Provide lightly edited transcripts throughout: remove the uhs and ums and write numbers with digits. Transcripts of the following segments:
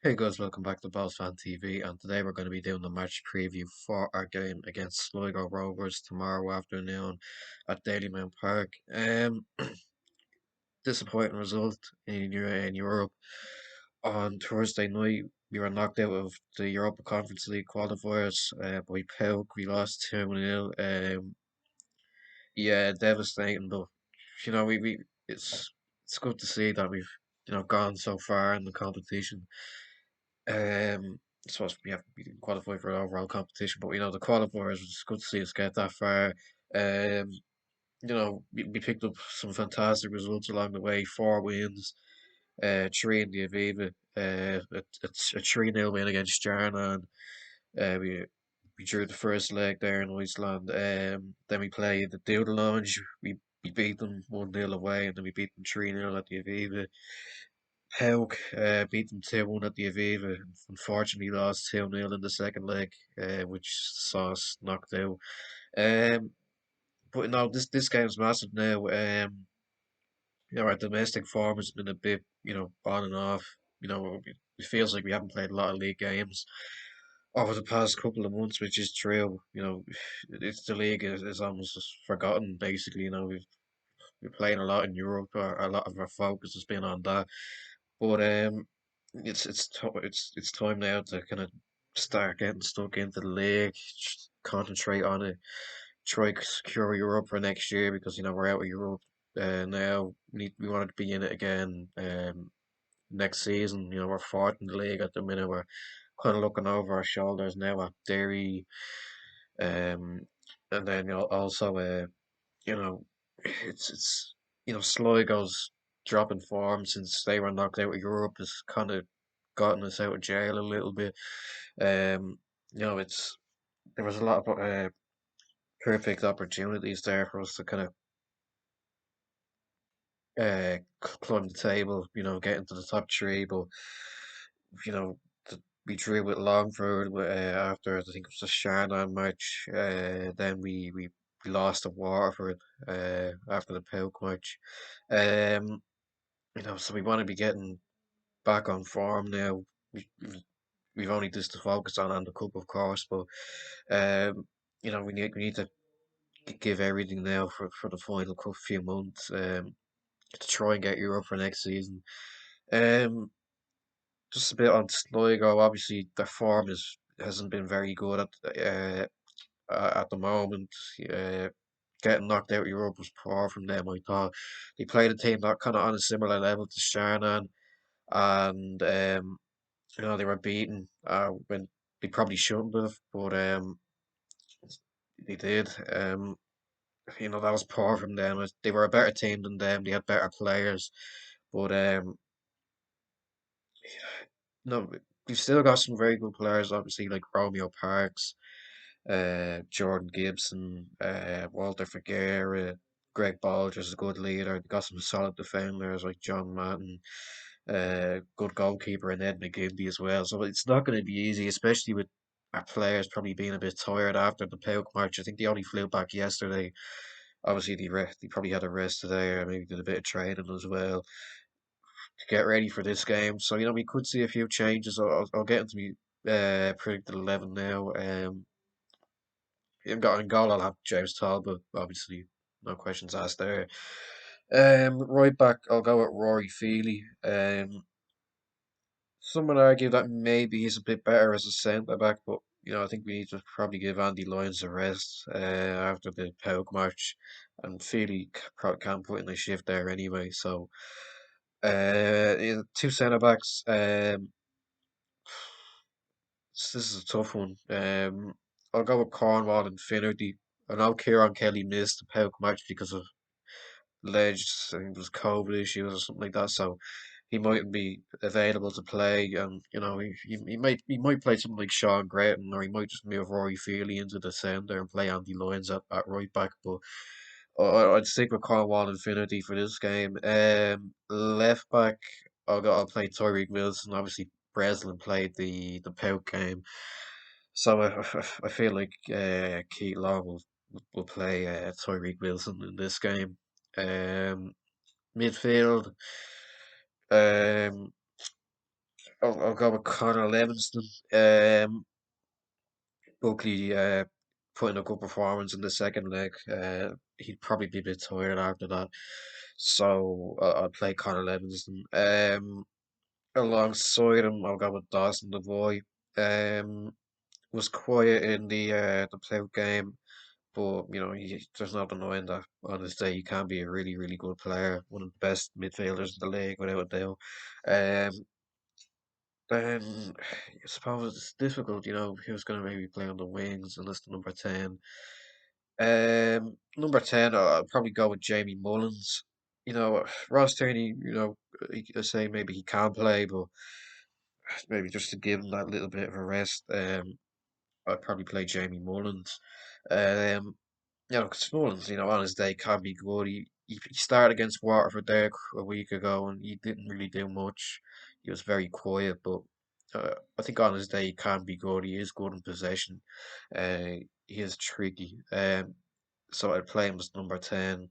Hey guys, welcome back to Boss Fan TV, and today we're going to be doing the match preview for our game against Sligo Rovers tomorrow afternoon at Dalymount Park. Disappointing result in Europe on Thursday night. We were knocked out of the Europa Conference League qualifiers by PAOK. We lost 2-0. Yeah, devastating, but we it's good to see that we've gone so far in the competition. I suppose we didn't qualify for an overall competition, but the qualifiers, it's good to see us get that far. Um, we picked up some fantastic results along the way. Four wins, three in the Aviva, it's a 3-0 win against Jarnan. We drew the first leg there in Iceland. Then we played the Doodle Lounge. We beat them 1-0 away, and then we beat them 3-0 at the Aviva. Hauk beat them 2-1 at the Aviva. Unfortunately, lost 2-0 in the second leg, which saw us knocked out. Um, but no, this game's massive now. Our domestic form has been a bit, on and off. It feels like we haven't played a lot of league games over the past couple of months, which is true. It's the league is almost just forgotten, basically. We're playing a lot in Europe, or a lot of our focus has been on that. But it's time now to kind of start getting stuck into the league, concentrate on it, try to secure Europe for next year because we're out of Europe now. We want to be in it again next season. We're fourth in the league at the minute. We're kind of looking over our shoulders now at Derry, um, and then also you know, it's Sligo's dropping form since they were knocked out of Europe has kind of gotten us out of jail a little bit. Um, it's there was a lot of perfect opportunities there for us to kind of climb the table, get into the top three, but you know. We drew with Longford after I think it was the Shannon match. Then we lost to Waterford after the Pouk match. Um, so we want to be getting back on form now. We've only just to focus on the cup, of course, but we need to give everything now for the final few months to try and get Europe for next season. Um, just a bit on Sligo. Obviously, their form hasn't been very good at the moment. Uh, Getting knocked out of Europe was poor from them. I thought they played a team that kind of on a similar level to Shannon, and they were beaten when they probably shouldn't have, but they did. That was poor from them. They were a better team than them. They had better players, but no, we've still got some very good players. Obviously, like Romeo Parks, Jordan Gibson, Walter Figuera, Greg Bolger's a good leader. They got some solid defenders like John Madden, good goalkeeper and Ed McGinty as well. So it's not going to be easy, especially with our players probably being a bit tired after the Pauk match. I think they only flew back yesterday. Obviously, they probably had a rest today, or maybe did a bit of training as well to get ready for this game. So we could see a few changes. I'll get into me predicted 11 now. Got in goal. I'll have James Talbot, obviously, no questions asked there. Right back, I'll go with Rory Feely. Some would argue that maybe he's a bit better as a centre back, but I think we need to probably give Andy Lyons a rest after the Pauk match, and Feely probably can't put in a shift there anyway. So, yeah, two centre backs. This is a tough one. I'll go with Cornwall and Finnerty. I know Kieran Kelly missed the Pauk match because of alleged, I think it was COVID issues or something like that. So he mightn't be available to play, and he might play something like Sean Gretton, or he might just move Rory Feely into the centre and play Andy Lyons at right back. But I'd stick with Cornwall Infinity for this game. Left back, I'll play Tyreek Wilson. Obviously, Breslin played the Pout game, so I feel like Keith Law will play Tyreek Wilson in this game. Um, Midfield, um, I'll go with Connor Livingston. Buckley putting a good performance in the second leg. He'd probably be a bit tired after that. So I'll play Connor Livingston. Alongside him, I'll go with Dawson the boy. Was quiet in the playoff game, but there's no denying that on his day he can be a really, really good player, one of the best midfielders in the league without a doubt. Um, then I suppose it's difficult, who's going to maybe play on the wings and that's the number 10. Number 10, I'll probably go with Jamie Mullins. Ross Tierney, I say maybe he can play, but maybe just to give him that little bit of a rest, I'd probably play Jamie Mullins. Um, 'Cause Mullins, on his day can be good. He started against Waterford there a week ago, and he didn't really do much. He was very quiet, but I think on his day he can be good. He is good in possession. He is tricky. So I'd play him as number 10.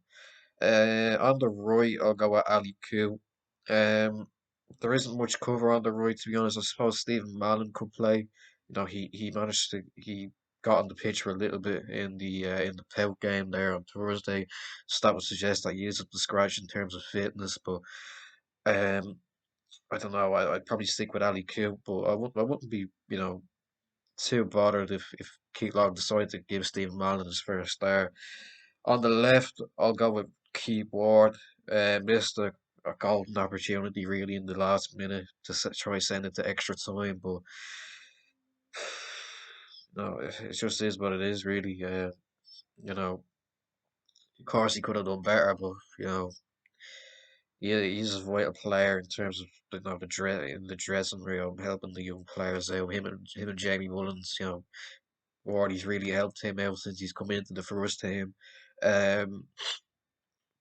On the right, I'll go with Ali Q. Um, there isn't much cover on the right, to be honest. I suppose Stephen Mallon could play. He managed to he got on the pitch for a little bit in the Pout game there on Thursday, so that would suggest that he is up to scratch in terms of fitness. But um, I don't know. I'd probably stick with Ali Q, but I wouldn't be too bothered if Keith Long decided to give Stephen Mallon his first start. On the left, I'll go with Keith Ward. Missed a golden opportunity really in the last minute to try send it to extra time, but no, it just is what it is really. You know, of course he could have done better, but he's a vital player in terms of in the dressing room, helping the young players out. Him and Jamie Mullins, Wardy's really helped him out since he's come into the first team. Um,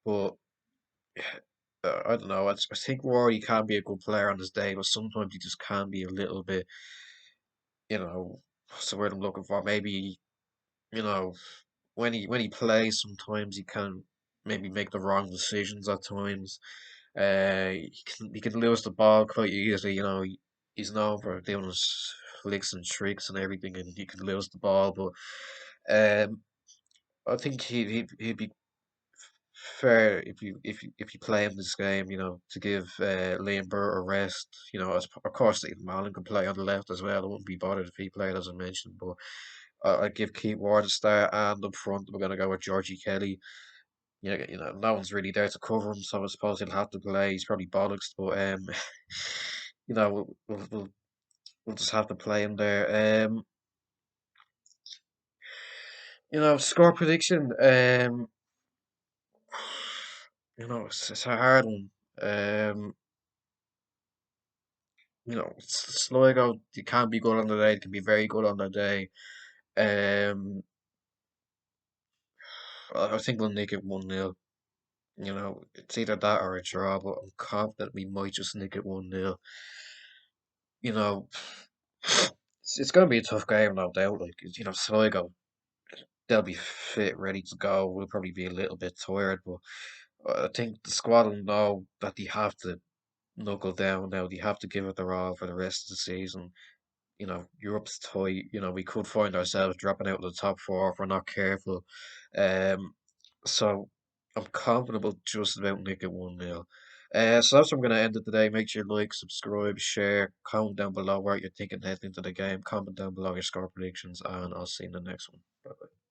but I don't know. I think Rory can be a good player on his day, but sometimes he just can be a little bit, what's the word I'm looking for? Maybe, you know, when he plays, sometimes he can maybe make the wrong decisions at times. He can lose the ball quite easily. He's known for doing his flicks and tricks and everything, and he can lose the ball. But I think he'd be fair if you play him this game, to give Liam Burr a rest. Of course, Stephen Malin could play on the left as well. I wouldn't be bothered if he played, as I mentioned, but I'd give Keith Ward a start, and up front, we're going to go with Georgie Kelly. No one's really there to cover him, so I suppose he'll have to play. He's probably bollocks, but we'll just have to play him there. Score prediction. It's a hard one. Um, Sligo, they can be good on the day, they can be very good on the day. Um, I think we'll nick it 1-0. It's either that or a draw, but I'm confident we might just nick it 1-0. You know, it's going to be a tough game, no doubt. Like, Sligo, they'll be fit, ready to go. We'll probably be a little bit tired, but I think the squad will know that they have to knuckle down now. They have to give it their all for the rest of the season. Europe's tight. We could find ourselves dropping out of the top four if we're not careful. Um, so I'm confident we'll just about nick it 1-0. So that's what I'm going to end it today. Make sure you like, subscribe, share, comment down below what you're thinking heading into the game. Comment down below your score predictions, and I'll see you in the next one. Bye bye.